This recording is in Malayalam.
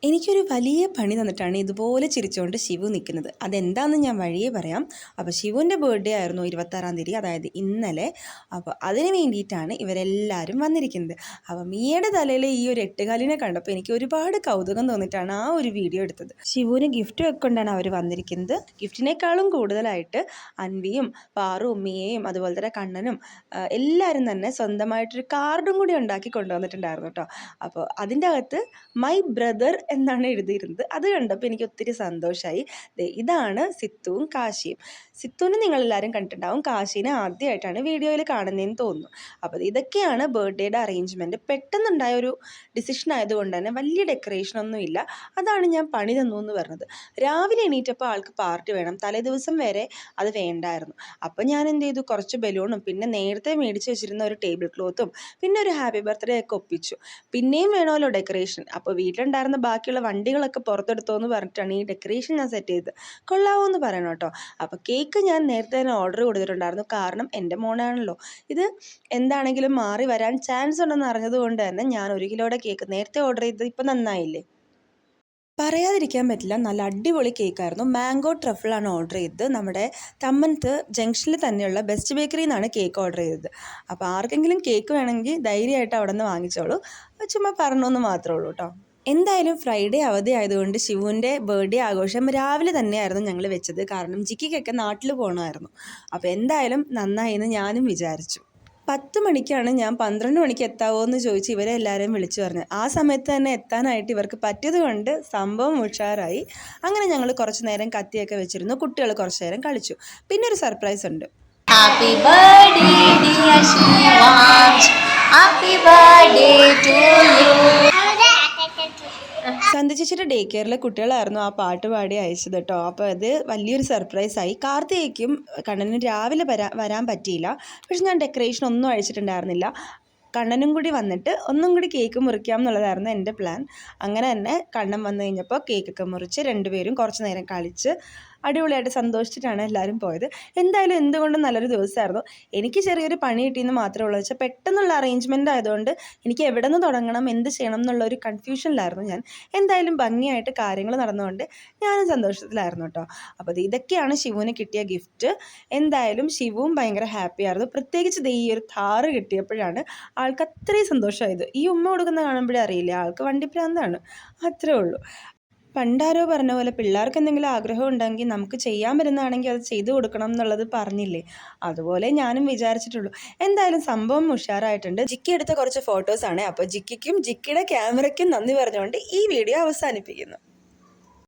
എനിക്കൊരു വലിയ പണി തന്നിട്ടാണ് ഇതുപോലെ ചിരിച്ചുകൊണ്ട് ശിവു നിൽക്കുന്നത്. അതെന്താണെന്ന് ഞാൻ വഴിയേ പറയാം. അപ്പോൾ ശിവുവിൻ്റെ ബർത്ത്ഡേ ആയിരുന്നു 26-ാം തീയതി, അതായത് ഇന്നലെ. അപ്പോൾ അതിന് വേണ്ടിയിട്ടാണ് ഇവരെല്ലാവരും വന്നിരിക്കുന്നത്. അപ്പോൾ മിയയുടെ തലയിൽ ഈ ഒരു എട്ടുകാലിനെ കണ്ടപ്പോൾ എനിക്ക് ഒരുപാട് കൗതുകം തോന്നിയിട്ടാണ് ആ ഒരു വീഡിയോ എടുത്തത്. ശിവുവിന് ഗിഫ്റ്റ് വെക്കൊണ്ടാണ് അവർ വന്നിരിക്കുന്നത്. ഗിഫ്റ്റിനേക്കാളും കൂടുതലായിട്ട് അൻവിയും പാറുവും മിയയും അതുപോലെ തന്നെ കണ്ണനും എല്ലാവരും തന്നെ സ്വന്തമായിട്ടൊരു കാർഡും കൂടി ഉണ്ടാക്കി കൊണ്ടുവന്നിട്ടുണ്ടായിരുന്നു കേട്ടോ. അപ്പോൾ അതിൻ്റെ അകത്ത് മൈ ബ്രദർ എന്നാണ് എഴുതിയിരുന്നത്. അത് കണ്ടപ്പോൾ എനിക്ക് ഒത്തിരി സന്തോഷമായി. ഇതാണ് സിത്തുവും കാശിയും. സിത്തുവിനെ നിങ്ങളെല്ലാവരും കണ്ടിട്ടുണ്ടാവും, കാശീനെ ആദ്യമായിട്ടാണ് വീഡിയോയിൽ കാണുന്നതെന്ന് തോന്നുന്നു. അപ്പോൾ ഇതൊക്കെയാണ് ബർത്ത്ഡേയുടെ അറേഞ്ച്മെൻറ്റ്. പെട്ടെന്നുണ്ടായ ഒരു ഡിസിഷൻ ആയതുകൊണ്ട് തന്നെ വലിയ ഡെക്കറേഷനൊന്നും ഇല്ല. അതാണ് ഞാൻ പണി തന്നു എന്ന് പറഞ്ഞത്. രാവിലെ എണീറ്റപ്പോൾ ആൾക്ക് പാർട്ടി വേണം, തലേ ദിവസം വരെ അത് വേണ്ടായിരുന്നു. അപ്പോൾ ഞാൻ എന്ത് ചെയ്തു, കുറച്ച് ബലൂണും പിന്നെ നേരത്തെ മേടിച്ച് വെച്ചിരുന്ന ഒരു ടേബിൾ ക്ലോത്തും പിന്നെ ഒരു ഹാപ്പി ബർത്ത്ഡേ ഒക്കെ ഒപ്പിച്ചു. പിന്നെയും വേണമല്ലോ ഡെക്കറേഷൻ. അപ്പോൾ വീട്ടിലുണ്ടായിരുന്ന ബാക്കിയുള്ള വണ്ടികളൊക്കെ പുറത്തെടുത്തോ എന്ന് പറഞ്ഞിട്ടാണ് ഈ ഡെക്കറേഷൻ ഞാൻ സെറ്റ് ചെയ്തത്. കൊള്ളാവോ എന്ന് പറയണം കേട്ടോ. അപ്പോൾ കേക്ക് ഞാൻ നേരത്തെ തന്നെ ഓർഡർ കൊടുത്തിട്ടുണ്ടായിരുന്നു, കാരണം എൻ്റെ മോനാണല്ലോ. ഇത് എന്താണെങ്കിലും മാറി വരാൻ ചാൻസ് ഉണ്ടെന്ന് അറിഞ്ഞതുകൊണ്ട് തന്നെ ഞാൻ 1 കിലോയുടെ കേക്ക് നേരത്തെ ഓർഡർ ചെയ്തത്. ഇപ്പം നന്നായില്ലേ, പറയാതിരിക്കാൻ പറ്റില്ല. നല്ല അടിപൊളി കേക്കായിരുന്നു. മാംഗോ ട്രഫിളാണ് ഓർഡർ ചെയ്തത്. നമ്മുടെ തമ്മനത്ത് ജംഗ്ഷനിൽ തന്നെയുള്ള ബെസ്റ്റ് ബേക്കറിയിൽ നിന്നാണ് കേക്ക് ഓർഡർ ചെയ്തത്. അപ്പോൾ ആർക്കെങ്കിലും കേക്ക് വേണമെങ്കിൽ ധൈര്യമായിട്ട് അവിടെ നിന്ന് വാങ്ങിച്ചോളൂ. ചുമ്മാ പറഞ്ഞോന്ന് മാത്രമേ ഉള്ളൂ കേട്ടോ. എന്തായാലും ഫ്രൈഡേ അവധി ആയതുകൊണ്ട് ശിവുവിൻ്റെ ബർത്ത്ഡേ ആഘോഷം രാവിലെ തന്നെയായിരുന്നു ഞങ്ങൾ വെച്ചത്. കാരണം ജിക്കിക്കൊക്കെ നാട്ടിൽ പോകണമായിരുന്നു. അപ്പോൾ എന്തായാലും നന്നായി എന്ന് ഞാനും വിചാരിച്ചു. 10 മണിക്കാണ് ഞാൻ 12 മണിക്ക് എത്താവോ എന്ന് ചോദിച്ച് ഇവരെ എല്ലാവരെയും വിളിച്ചു പറഞ്ഞു. ആ സമയത്ത് തന്നെ എത്താനായിട്ട് ഇവർക്ക് പറ്റിയത് കൊണ്ട് സംഭവം ഉഷാറായി. അങ്ങനെ ഞങ്ങൾ കുറച്ച് നേരം കത്തിയൊക്കെ വെച്ചിരുന്നു. കുട്ടികൾ കുറച്ച് നേരം കളിച്ചു. പിന്നെ ഒരു സർപ്രൈസ് ഉണ്ട്. Happy birthday dear Shivaj, happy birthday to you. Sandhya ചേച്ചിയുടെ ഡേ കെയറിലെ കുട്ടികളായിരുന്നു ആ പാട്ട് പാടി അയച്ചത് കേട്ടോ. അപ്പോൾ അത് വലിയൊരു സർപ്രൈസായി. കാർത്തികയ്ക്കും കണ്ണനും രാവിലെ വരാൻ പറ്റിയില്ല. പക്ഷെ ഞാൻ ഡെക്കറേഷൻ ഒന്നും അഴിച്ചിട്ടുണ്ടായിരുന്നില്ല. കണ്ണനും കൂടി വന്നിട്ട് ഒന്നും കൂടി കേക്ക് മുറിക്കാം എന്നുള്ളതായിരുന്നു എൻ്റെ പ്ലാൻ. അങ്ങനെ തന്നെ കണ്ണൻ വന്നു കഴിഞ്ഞപ്പോൾ കേക്കൊക്കെ മുറിച്ച് രണ്ടുപേരും കുറച്ച് നേരം കളിച്ച് അടിപൊളിയായിട്ട് സന്തോഷിച്ചിട്ടാണ് എല്ലാവരും പോയത്. എന്തായാലും എന്തുകൊണ്ടും നല്ലൊരു ദിവസമായിരുന്നു. എനിക്ക് ചെറിയൊരു പണി കിട്ടിയെന്ന് മാത്രമേ ഉള്ളൂ. വെച്ചാൽ പെട്ടെന്നുള്ള അറേഞ്ച്മെൻ്റ് ആയതുകൊണ്ട് എനിക്ക് എവിടെ നിന്ന് തുടങ്ങണം, എന്ത് ചെയ്യണം എന്നുള്ളൊരു കൺഫ്യൂഷനിലായിരുന്നു ഞാൻ. എന്തായാലും ഭംഗിയായിട്ട് കാര്യങ്ങൾ നടന്നുകൊണ്ട് ഞാനും സന്തോഷത്തിലായിരുന്നു കേട്ടോ. അപ്പോൾ ഇതൊക്കെയാണ് ശിവുവിന് കിട്ടിയ ഗിഫ്റ്റ്. എന്തായാലും ശിവുവും ഭയങ്കര ഹാപ്പി ആയിരുന്നു. പ്രത്യേകിച്ച് ഈ ഒരു താറ് കിട്ടിയപ്പോഴാണ് ആൾക്ക് അത്രയും സന്തോഷമായത്. ഈ ഉമ്മ കൊടുക്കുന്ന കാണുമ്പോഴേ അറിയില്ല ആൾക്ക് വണ്ടിപ്രാന്താണ്, അത്രേ ഉള്ളൂ. പണ്ടാരോ പറഞ്ഞ പോലെ പിള്ളേർക്ക് എന്തെങ്കിലും ആഗ്രഹം ഉണ്ടെങ്കിൽ നമുക്ക് ചെയ്യാൻ പറ്റുന്നതാണെങ്കിൽ അത് ചെയ്തു കൊടുക്കണം എന്നുള്ളത് പറഞ്ഞില്ലേ, അതുപോലെ ഞാനും വിചാരിച്ചിട്ടുള്ളൂ. എന്തായാലും സംഭവം ഉഷാറായിട്ടുണ്ട്. ജിക്കി എടുത്ത കുറച്ച് ഫോട്ടോസാണ്. അപ്പോൾ ജിക്കിക്കും ജിക്കിയുടെ ക്യാമറയ്ക്കും നന്ദി പറഞ്ഞുകൊണ്ട് ഈ വീഡിയോ അവസാനിപ്പിക്കുന്നു.